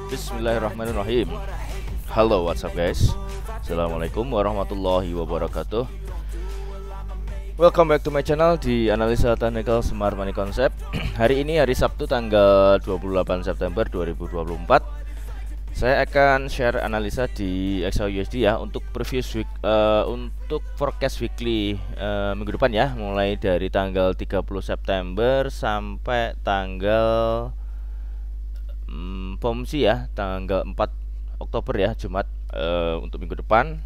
Bismillahirrahmanirrahim. Halo, what's up guys? Assalamualaikum warahmatullahi wabarakatuh. Welcome back to my channel di Analisa Technical Smart Money Concept. Hari ini hari Sabtu tanggal 28 September 2024. Saya akan share analisa di XAUUSD ya untuk previous week, untuk forecast weekly minggu depan ya, mulai dari tanggal 30 September sampai tanggal POMC ya, tanggal 4 Oktober ya, Jumat, untuk minggu depan.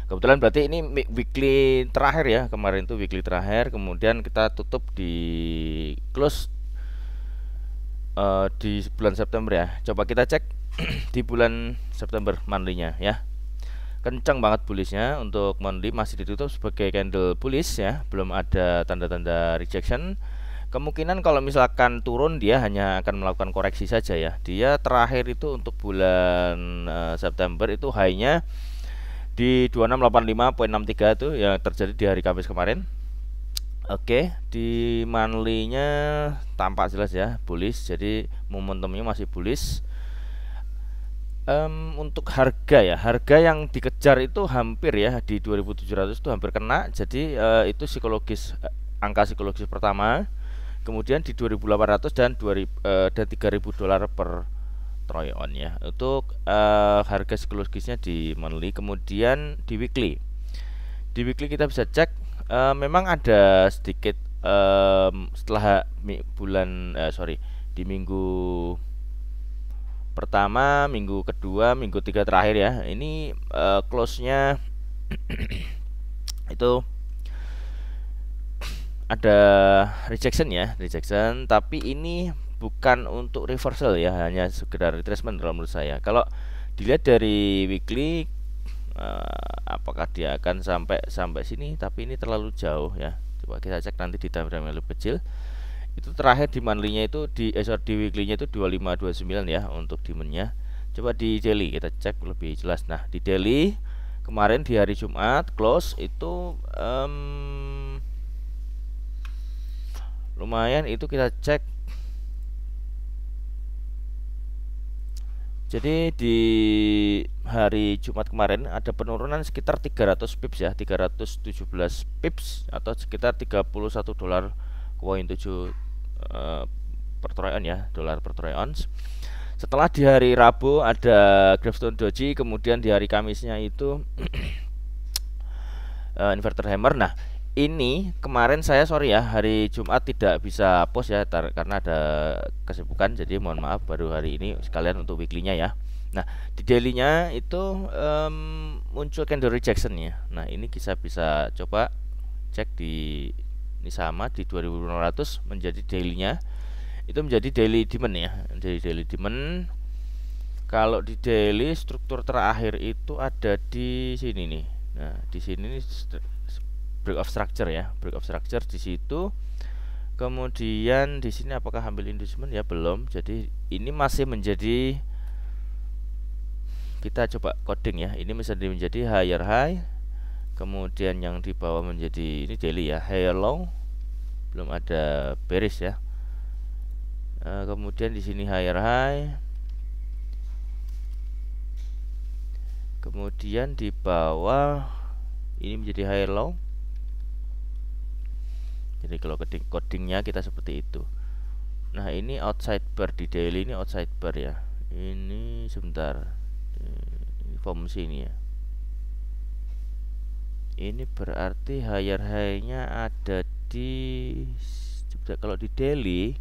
Kebetulan berarti ini weekly terakhir ya, kemarin itu weekly terakhir, kemudian kita tutup di close di bulan September ya. Coba kita cek di bulan September monthly-nya ya. Kencang banget bullishnya. Untuk monthly masih ditutup sebagai candle bullish ya, belum ada tanda-tanda rejection. Kemungkinan kalau misalkan turun dia hanya akan melakukan koreksi saja ya. Dia terakhir itu untuk bulan September itu high-nya di 2685.63 itu yang terjadi di hari Kamis kemarin. Oke, di monthly-nya tampak jelas ya bullish, jadi momentumnya masih bullish. Untuk harga ya, harga yang dikejar itu hampir ya di 2700 itu hampir kena. Jadi itu psikologis, angka psikologis pertama. Kemudian di 2800 dan 3000 dolar per troy on ya. Untuk harga psikologisnya di monthly. Kemudian di weekly. Di weekly kita bisa cek, memang ada sedikit setelah di minggu pertama, minggu kedua, minggu tiga terakhir ya. Ini close-nya itu ada rejection ya, rejection, tapi ini bukan untuk reversal ya, hanya sekedar retracement kalau menurut saya. Kalau dilihat dari weekly, apakah dia akan sampai sini, tapi ini terlalu jauh ya. Coba kita cek nanti di time frame yang lebih kecil. Itu terakhir di monthly-nya itu di weekly-nya itu 2529 ya untuk demand-nya. Coba di daily kita cek lebih jelas. Nah, di daily kemarin di hari Jumat close itu lumayan, itu kita cek. Jadi di hari Jumat kemarin ada penurunan sekitar 300 pips ya, 317 pips atau sekitar 31 dolar koin 7 per troy on ya, dolar per troy ounce. Setelah di hari Rabu ada Gravestone Doji, kemudian di hari Kamisnya itu inverter hammer. Nah, ini kemarin saya ya hari Jumat tidak bisa post ya karena ada kesibukan, jadi mohon maaf baru hari ini sekalian untuk weekly-nya ya. Nah, di daily-nya itu muncul candle rejection ya. Nah, ini kita bisa coba cek ini sama di 2600 menjadi daily-nya itu menjadi daily demand ya, jadi daily demand. Kalau di daily struktur terakhir itu ada di sini nih. Nah, di sini nih break of structure ya, break of structure di situ. Kemudian di sini apakah ambil inducement ya, belum. Jadi ini masih menjadi, kita coba coding ya, ini menjadi higher high. Kemudian yang di bawah menjadi ini daily ya, higher low, belum ada bearish ya. Kemudian di sini higher high. Kemudian di bawah ini menjadi higher low. Jadi kalau codingnya kita seperti itu. Nah, ini outside bar di daily, ini outside bar ya. Ini sebentar, ini formasi ini ya. Ini berarti higher high-nya ada di, kalau di daily,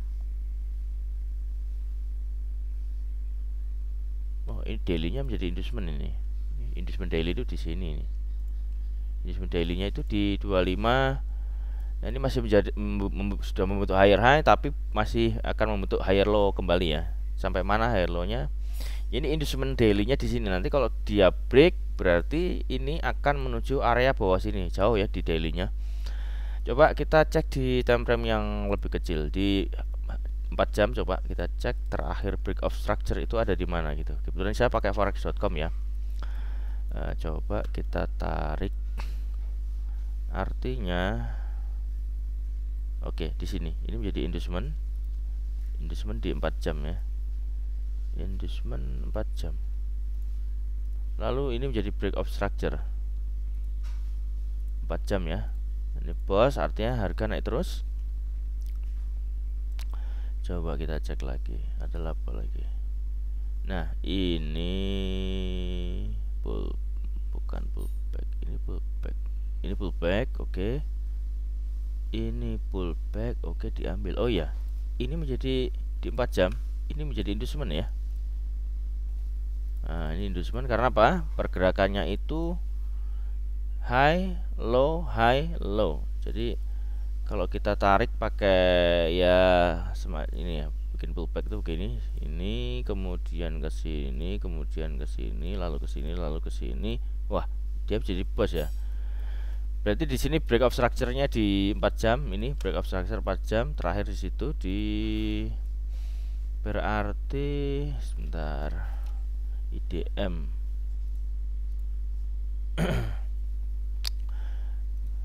oh ini daily-nya menjadi inducement ini. Inducement daily itu di sini nih. Inducement daily-nya itu di 25. Nah, ini masih sudah membentuk higher high, tapi masih akan membentuk higher low kembali ya. Sampai mana higher low-nya? Ini inducement daily-nya di sini. Nanti kalau dia break berarti ini akan menuju area bawah sini, jauh ya di daily-nya. Coba kita cek di time frame yang lebih kecil di 4 jam. Coba kita cek terakhir break of structure itu ada di mana gitu. Kebetulan saya pakai forex.com ya. Coba kita tarik, artinya oke, di sini ini menjadi inducement di 4 jam ya. inducement 4 jam. Lalu ini menjadi break of structure 4 jam ya. Ini bos, artinya harga naik terus. Coba kita cek lagi, ada apa lagi. Nah, ini bukan pullback, ini pullback. Ini pullback, oke. Ini pullback, oke, diambil. Oh ya, ini menjadi di 4 jam, ini menjadi inducement ya. Nah, ini inducement karena apa? Pergerakannya itu high, low, high, low. Jadi kalau kita tarik pakai ya ini ya, bikin pullback itu begini, ini kemudian ke sini, kemudian ke sini, lalu ke sini, lalu ke sini. Wah, dia jadi bos ya. Berarti di sini break of structure-nya di 4 jam, ini break of structure 4 jam, terakhir di situ di berarti sebentar IDM.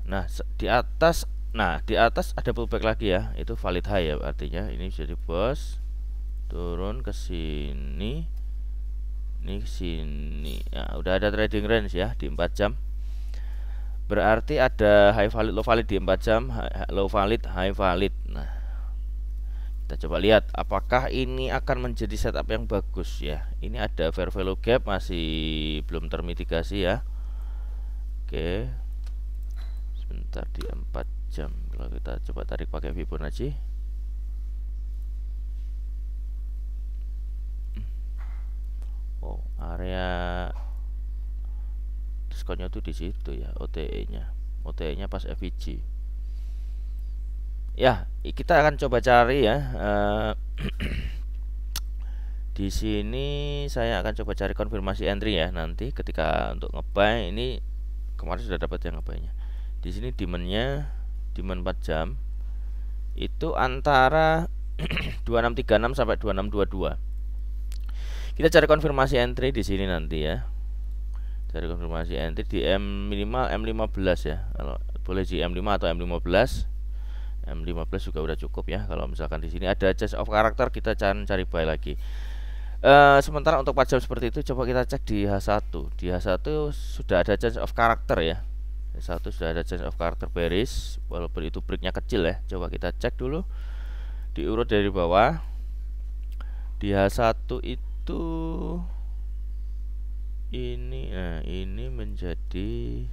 Nah, di atas ada pullback lagi ya, itu valid high ya, artinya ini jadi bos, turun ke sini, ini ke sini. Nah, udah ada trading range ya di 4 jam. Berarti ada high valid, low valid di 4 jam, low valid, high valid. Nah, kita coba lihat apakah ini akan menjadi setup yang bagus ya. Ini ada fair value gap masih belum termitigasi ya. Oke. Sebentar di 4 jam. Kalau kita coba tarik pakai Fibonacci. Oh, area diskonnya tuh di situ ya, OTE-nya pas FVG. Ya, kita akan coba cari ya. Di sini saya akan coba cari konfirmasi entry ya nanti ketika untuk ngebuy. Ini kemarin sudah dapat yang ngebuy-nya. Di sini demand-nya demand 4 jam itu antara 2636 sampai 2622. Kita cari konfirmasi entry di sini nanti ya. Cari konfirmasi entry di minimal M15 ya. Kalau boleh di M5 atau M15. M15 juga udah cukup ya. Kalau misalkan di sini ada change of character, kita cari buy lagi. Sementara untuk 4 jam seperti itu, coba kita cek di H1. Di H1 sudah ada change of character ya. H1 sudah ada change of character bearish, walaupun itu breaknya kecil ya. Coba kita cek dulu. Diurut dari bawah. Di H1 itu ini, nah ini menjadi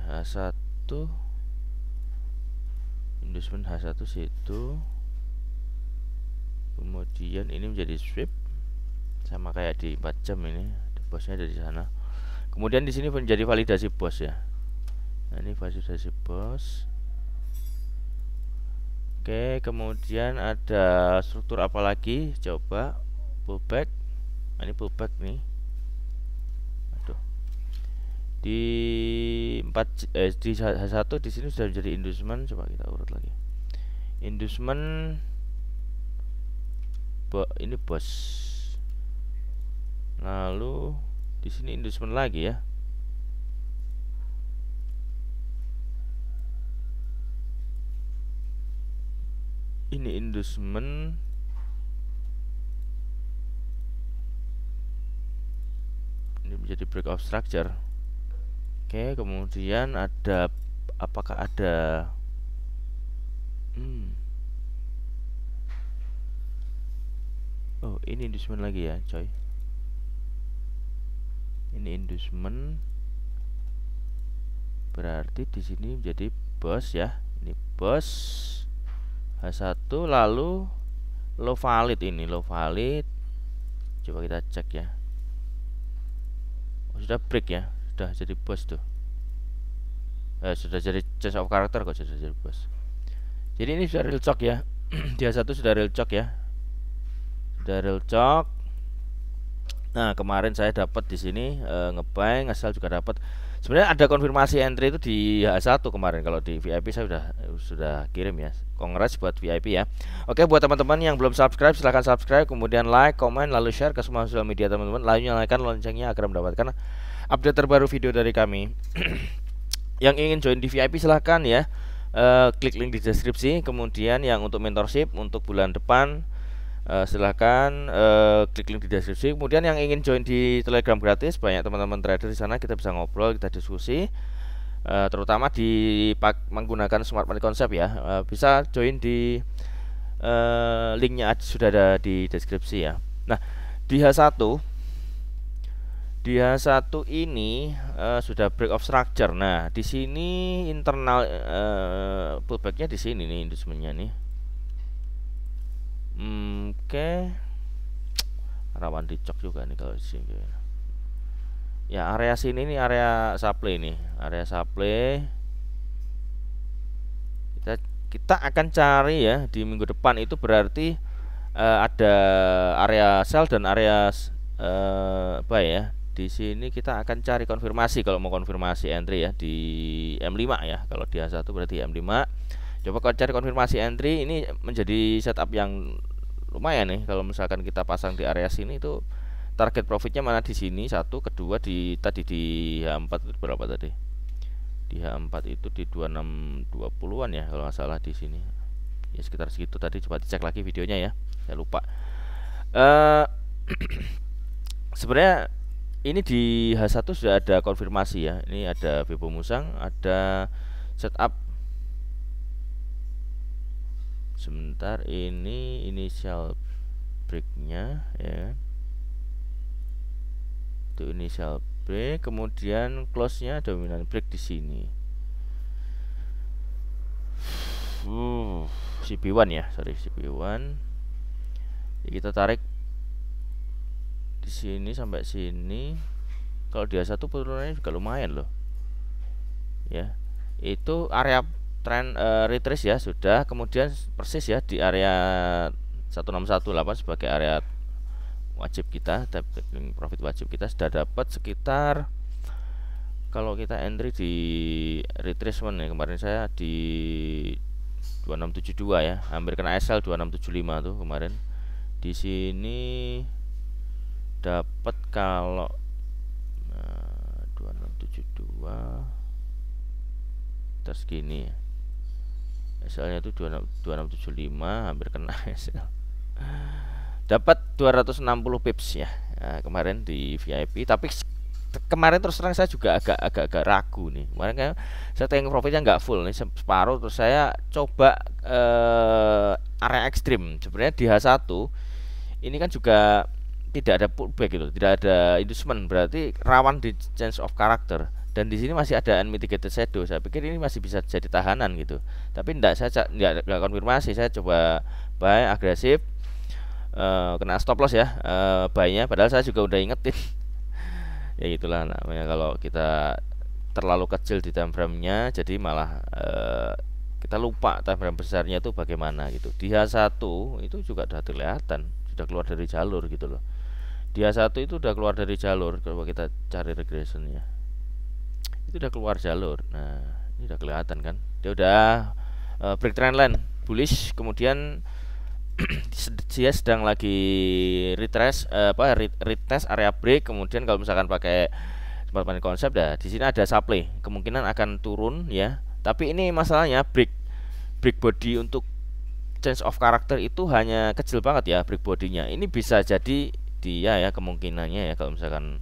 H1, inducement H1 situ, kemudian ini menjadi sweep sama kayak di 4 jam, ini bosnya dari sana. Kemudian di sini menjadi validasi bos ya. Nah, ini validasi bos. Oke, kemudian ada struktur apa lagi? Coba pullback. Nah, ini pullback nih. Aduh. Di 4 di H1 di sini sudah menjadi inducement. Coba kita urut lagi. Inducement ini bos. Lalu di sini inducement lagi ya. Ini inducement, ini menjadi break of structure. Oke, kemudian ada, apakah ada oh, ini inducement lagi ya coy. Ini inducement, berarti di sini menjadi bos ya. Ini bos H1, lalu low valid, ini low valid. Coba kita cek ya. Oh, sudah break ya, sudah jadi bos tuh. Sudah jadi change of character kok, sudah jadi bos. Jadi ini sudah real chalk ya. Dia H1 sudah real chalk ya. Sudah real chalk. Nah, kemarin saya dapat di sini ngebuy, ngesel juga dapat. Sebenarnya ada konfirmasi entry itu di H1 kemarin. Kalau di VIP saya sudah kirim ya. Kongres buat VIP ya. Oke, buat teman-teman yang belum subscribe, silahkan subscribe, kemudian like, komen, lalu share ke semua sosial media teman-teman. Lalu nyalakan loncengnya agar mendapatkan update terbaru video dari kami. Yang ingin join di VIP silahkan ya. klik link di deskripsi. Kemudian yang untuk mentorship untuk bulan depan, silahkan klik link di deskripsi. Kemudian yang ingin join di Telegram gratis, banyak teman-teman trader di sana, kita bisa ngobrol, kita diskusi, terutama menggunakan smart money concept ya. Bisa join di linknya sudah ada di deskripsi ya. Nah, di H1 ini sudah break of structure. Nah, di sini internal pullbacknya di sini nih inducementnya nih. Oke. Rawan dicok juga nih kalau di sini. Ya, area sini nih area supply nih, area supply. Kita akan cari ya di minggu depan, itu berarti ada area sell dan area buy ya. Di sini kita akan cari konfirmasi kalau mau konfirmasi entry ya di M5 ya. Kalau di H1 berarti M5. Coba kalau cari konfirmasi entry, ini menjadi setup yang lumayan nih. Kalau misalkan kita pasang di area sini, itu target profitnya mana di sini satu, kedua di tadi di H4 itu berapa tadi? Di H4 itu di 2620-an ya kalau nggak salah di sini. Ya sekitar segitu tadi, coba dicek lagi videonya ya. Saya lupa. Sebenarnya ini di H1 sudah ada konfirmasi ya. Ini ada Bebo Musang, ada setup. Sebentar, ini initial breaknya ya. Itu initial break, kemudian close-nya dominant break di sini. CP1 ya, sorry CP1. Ya, kita tarik di sini sampai sini. Kalau dia satu turunannya juga lumayan loh ya. Itu area trend retrace ya sudah. Kemudian persis ya di area 1618 sebagai area wajib kita, profit wajib kita sudah dapat sekitar, kalau kita entry di retracement ya, kemarin saya di 2672 ya, hampir kena SL 2675 tuh kemarin. Di sini dapat kalau 2672 terus gini ya, SL nya itu 2675, hampir kena SL, dapat 260 pips ya. Nah, kemarin di VIP. Tapi kemarin terus terang saya juga agak ragu nih. Kemarin kan saya taking profitnya nggak full nih, separuh. Terus saya coba area ekstrim. Sebenarnya di H1 ini kan juga tidak ada pullback gitu, tidak ada inducement, berarti rawan di change of character. Dan di sini masih ada unmitigated shadow. Saya pikir ini masih bisa jadi tahanan gitu. Tapi enggak, saya enggak konfirmasi. Saya coba buy agresif, kena stop loss ya, buy-nya. Padahal saya juga udah ingetin. Ya itulah namanya kalau kita terlalu kecil di time frame-nya, jadi malah kita lupa time frame besarnya itu bagaimana gitu. Di H1 itu juga sudah kelihatan, sudah keluar dari jalur gitu loh. Di H1 itu udah keluar dari jalur. Kalau kita cari regressionnya, itu udah keluar jalur. Nah, ini udah kelihatan kan, dia udah break trend line bullish. Kemudian dia sedang lagi retest area break. Kemudian kalau misalkan pakai smart money concept, dah di sini ada supply, kemungkinan akan turun ya. Tapi ini masalahnya break body untuk change of character itu hanya kecil banget ya break bodinya. Ini bisa jadi dia ya kemungkinannya ya, kalau misalkan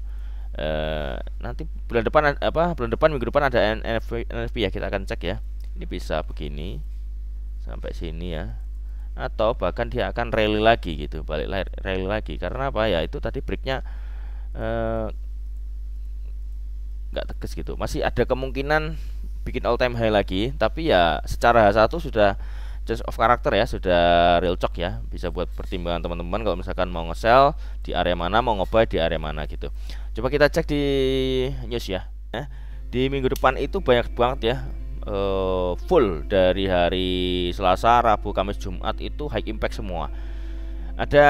nanti bulan depan minggu depan ada NFP ya, kita akan cek ya. Ini bisa begini sampai sini ya, atau bahkan dia akan rally lagi gitu, balik rally lagi. Karena apa ya, itu tadi breaknya nggak tegas gitu, masih ada kemungkinan bikin all time high lagi. Tapi ya secara H1 sudah change of character ya, sudah real cok ya. Bisa buat pertimbangan teman-teman kalau misalkan mau nge-sell di area mana, mau nge-buy di area mana gitu. Coba kita cek di news ya. Di minggu depan itu banyak banget ya, full dari hari Selasa, Rabu, Kamis, Jumat itu high impact semua. Ada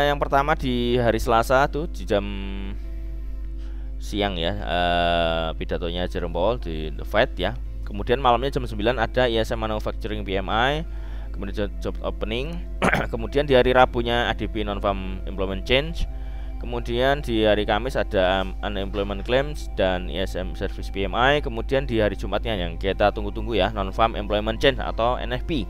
yang pertama di hari Selasa tuh di jam siang ya, pidatonya Jerome Powell di The Fed ya. Kemudian malamnya jam 9 ada ISM Manufacturing PMI, kemudian job opening. Kemudian di hari Rabunya ADP Non Farm Employment Change. Kemudian di hari Kamis ada unemployment claims dan ISM service PMI. Kemudian di hari Jumatnya yang kita tunggu-tunggu ya, non farm employment change atau NFP.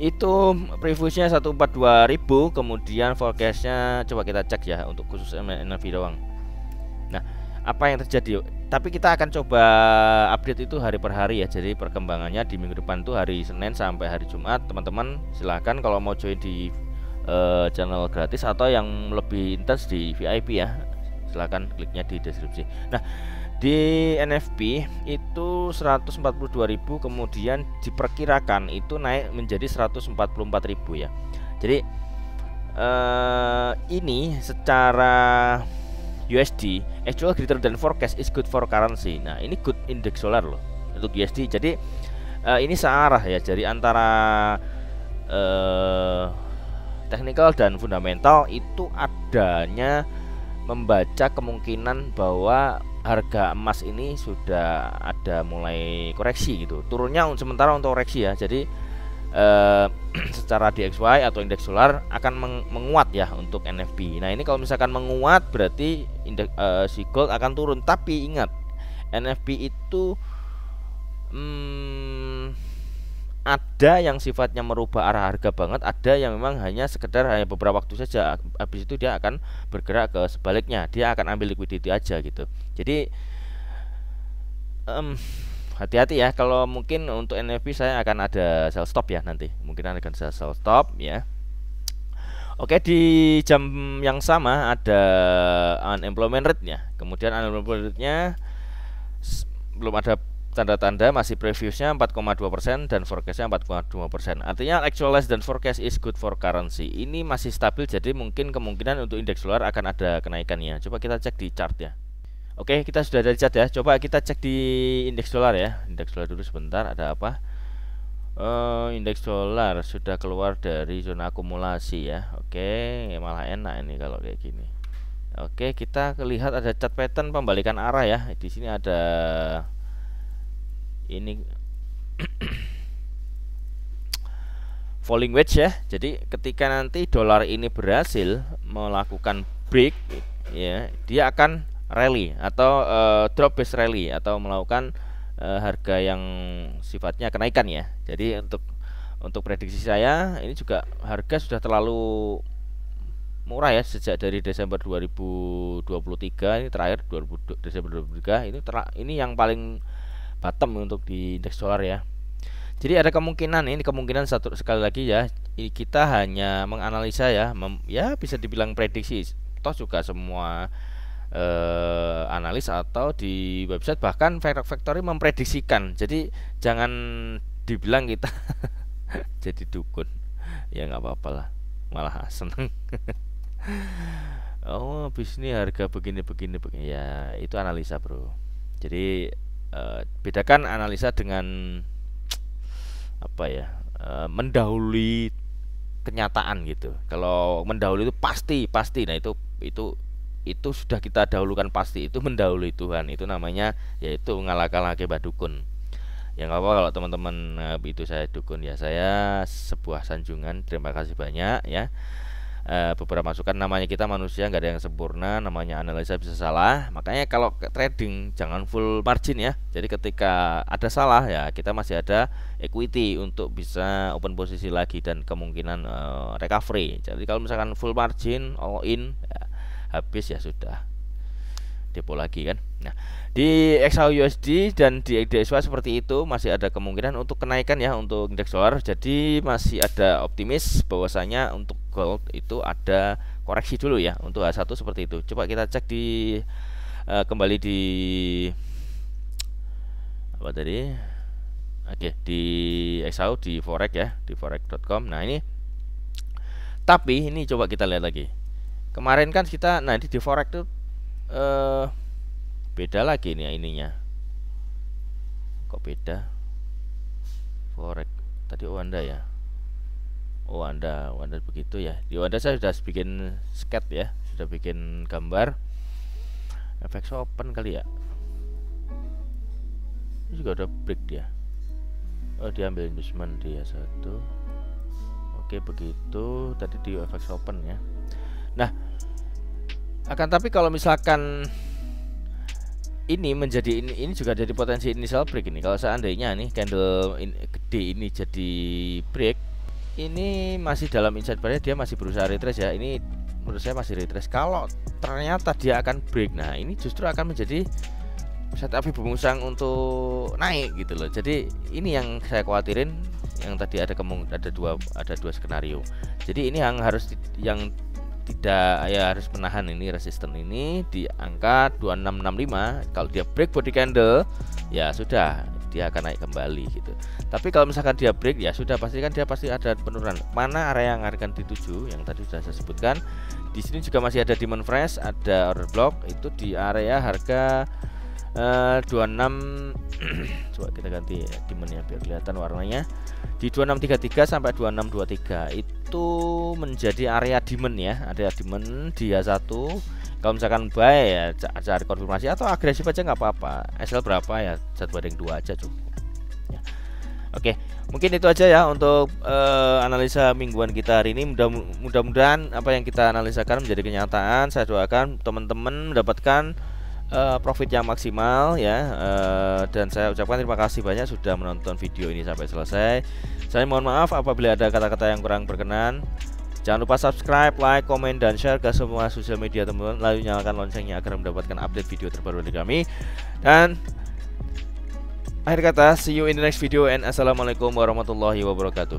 Itu previewsnya 142.000, kemudian forecastnya coba kita cek ya untuk khusus NFP doang. Nah, apa yang terjadi? Tapi kita akan coba update itu hari per hari ya. Jadi perkembangannya di minggu depan tuh hari Senin sampai hari Jumat. Teman-teman silahkan kalau mau join di channel gratis atau yang lebih intens di VIP ya, silahkan kliknya di deskripsi. Nah, di NFP itu 142.000, kemudian diperkirakan itu naik menjadi 144.000 ya. Jadi ini secara USD actual greater than forecast is good for currency. Nah, ini good index dollar loh untuk USD. Jadi ini searah ya, jadi antara teknikal dan fundamental itu adanya membaca kemungkinan bahwa harga emas ini sudah ada mulai koreksi gitu. Turunnya sementara untuk koreksi ya. Jadi secara DXY atau indeks dolar akan menguat ya untuk NFP. Nah, ini kalau misalkan menguat berarti indeks si gold akan turun. Tapi ingat, NFP itu ada yang sifatnya merubah arah harga banget, ada yang memang hanya sekedar hanya beberapa waktu saja, habis itu dia akan bergerak ke sebaliknya, dia akan ambil liquidity aja gitu. Jadi hati-hati ya, kalau mungkin untuk NFP saya akan ada sell stop ya nanti, mungkin akan sell stop ya. Oke, di jam yang sama ada unemployment rate-nya, kemudian unemployment rate-nya belum ada tanda-tanda, masih previewsnya 4,2% dan forecastnya 4,2%. Artinya actualized dan forecast is good for currency. Ini masih stabil, jadi mungkin kemungkinan untuk indeks dolar akan ada kenaikannya. Coba kita cek di chart ya. Oke, kita sudah ada di chart ya. Coba kita cek di indeks dolar ya. Indeks dolar dulu sebentar, ada apa? Indeks dolar sudah keluar dari zona akumulasi ya. Oke, malah enak ini kalau kayak gini. Oke, kita lihat ada chart pattern pembalikan arah ya. Di sini ada ini falling wedge ya. Jadi ketika nanti dolar ini berhasil melakukan break ya, dia akan rally atau drop base rally atau melakukan harga yang sifatnya kenaikan ya. Jadi untuk prediksi saya ini juga harga sudah terlalu murah ya sejak dari Desember 2023 ini terakhir Desember 2023 ini yang paling bottom untuk di indeks dolar ya. Jadi ada kemungkinan, ini kemungkinan sekali lagi ya, kita hanya menganalisa ya, ya bisa dibilang prediksi. Toh juga semua analis atau di website bahkan Factory memprediksikan. Jadi jangan dibilang kita jadi dukun. Ya nggak apa-apa lah, malah seneng. Oh, habis ini harga begini ya, itu analisa bro. Jadi bedakan analisa dengan apa ya, mendahului kenyataan gitu. Kalau mendahului itu pasti. Nah itu sudah kita dahulukan pasti, itu mendahului Tuhan. Itu namanya yaitu ngalah-kalah akibat dukun. Ya nggak apa kalau teman-teman itu saya dukun ya, saya sebuah sanjungan. Terima kasih banyak ya. Beberapa masukan, namanya kita manusia, nggak ada yang sempurna, namanya analisa bisa salah. Makanya kalau trading jangan full margin ya. Jadi ketika ada salah ya kita masih ada equity untuk bisa open posisi lagi dan kemungkinan recovery. Jadi kalau misalkan full margin all in ya, habis ya sudah depo lagi kan. Nah, di XAUUSD dan di DXY seperti itu masih ada kemungkinan untuk kenaikan ya untuk indeks dolar. Jadi masih ada optimis bahwasanya untuk gold itu ada koreksi dulu ya untuk H1 seperti itu. Coba kita cek di kembali di apa tadi? Oke, di XAU di forex ya, di forex.com. Nah, ini tapi ini coba kita lihat lagi. Kemarin kan kita di forex tuh beda lagi nih ininya. Kok beda? Forex tadi Anda ya. Anda begitu ya. Di Anda saya sudah bikin sketch ya, sudah bikin gambar. FX open kali ya. Ini juga udah break dia. Oh, diambil inducement dia satu. Oke, begitu tadi di FX open ya. Nah, Akan tapi kalau misalkan ini menjadi ini juga jadi potensi initial break ini. Kalau seandainya nih candle gede ini jadi break, ini masih dalam inside barnya, dia masih berusaha retrace ya. Ini menurut saya masih retrace. Kalau ternyata dia akan break, nah ini justru akan menjadi setup pemusang untuk naik gitu loh. Jadi ini yang saya khawatirin, yang tadi ada dua skenario. Jadi ini yang harus yang tidak ya harus menahan ini resisten ini di angka 2665. Kalau dia break body candle ya sudah, dia akan naik kembali gitu. Tapi kalau misalkan dia break ya sudah, pastikan dia pasti ada penurunan. Mana area yang akan dituju yang tadi sudah saya sebutkan. Di sini juga masih ada demand fresh, ada order block itu di area harga 26 coba kita ganti demandnya biar kelihatan warnanya. Di 2633 sampai 2623 itu menjadi area demand ya, area demand di H1. Kalau misalkan buy ya cari konfirmasi atau agresif aja nggak apa-apa. SL berapa ya, 1/2 aja cukup ya. Oke, mungkin itu aja ya untuk analisa mingguan kita hari ini. Mudah-mudahan apa yang kita analisakan menjadi kenyataan. Saya doakan teman-teman mendapatkan profit yang maksimal ya, dan saya ucapkan terima kasih banyak sudah menonton video ini sampai selesai. Saya mohon maaf apabila ada kata-kata yang kurang berkenan. Jangan lupa subscribe, like, komen, dan share ke semua sosial media teman-teman. Lalu nyalakan loncengnya agar mendapatkan update video terbaru dari kami. Dan akhir kata, see you in the next video and assalamualaikum warahmatullahi wabarakatuh.